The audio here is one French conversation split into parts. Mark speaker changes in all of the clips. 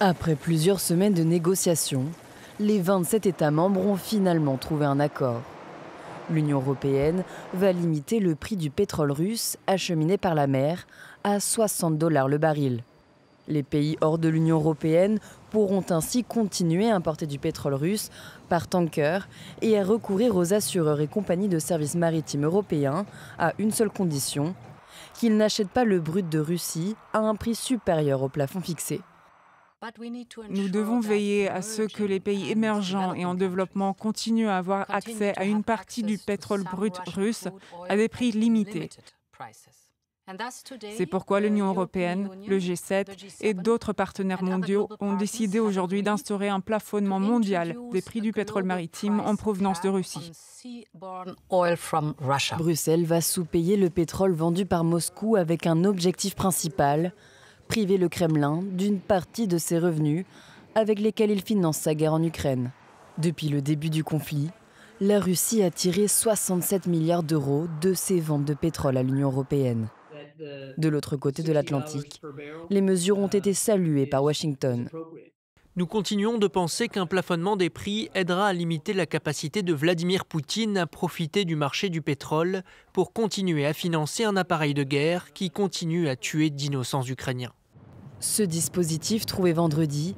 Speaker 1: Après plusieurs semaines de négociations, les 27 États membres ont finalement trouvé un accord. L'Union européenne va limiter le prix du pétrole russe acheminé par la mer à 60 $ le baril. Les pays hors de l'Union européenne pourront ainsi continuer à importer du pétrole russe par tanker et à recourir aux assureurs et compagnies de services maritimes européens à une seule condition, qu'ils n'achètent pas le brut de Russie à un prix supérieur au plafond fixé.
Speaker 2: Nous devons veiller à ce que les pays émergents et en développement continuent à avoir accès à une partie du pétrole brut russe à des prix limités. C'est pourquoi l'Union européenne, le G7 et d'autres partenaires mondiaux ont décidé aujourd'hui d'instaurer un plafonnement mondial des prix du pétrole maritime en provenance de Russie.
Speaker 1: Bruxelles va sous-payer le pétrole vendu par Moscou avec un objectif principal: priver le Kremlin d'une partie de ses revenus avec lesquels il finance sa guerre en Ukraine. Depuis le début du conflit, la Russie a tiré 67 milliards d'euros de ses ventes de pétrole à l'Union européenne. De l'autre côté de l'Atlantique, les mesures ont été saluées par Washington.
Speaker 3: Nous continuons de penser qu'un plafonnement des prix aidera à limiter la capacité de Vladimir Poutine à profiter du marché du pétrole pour continuer à financer un appareil de guerre qui continue à tuer d'innocents Ukrainiens.
Speaker 1: Ce dispositif, trouvé vendredi,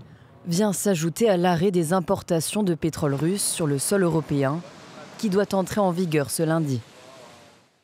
Speaker 1: vient s'ajouter à l'arrêt des importations de pétrole russe sur le sol européen, qui doit entrer en vigueur ce lundi.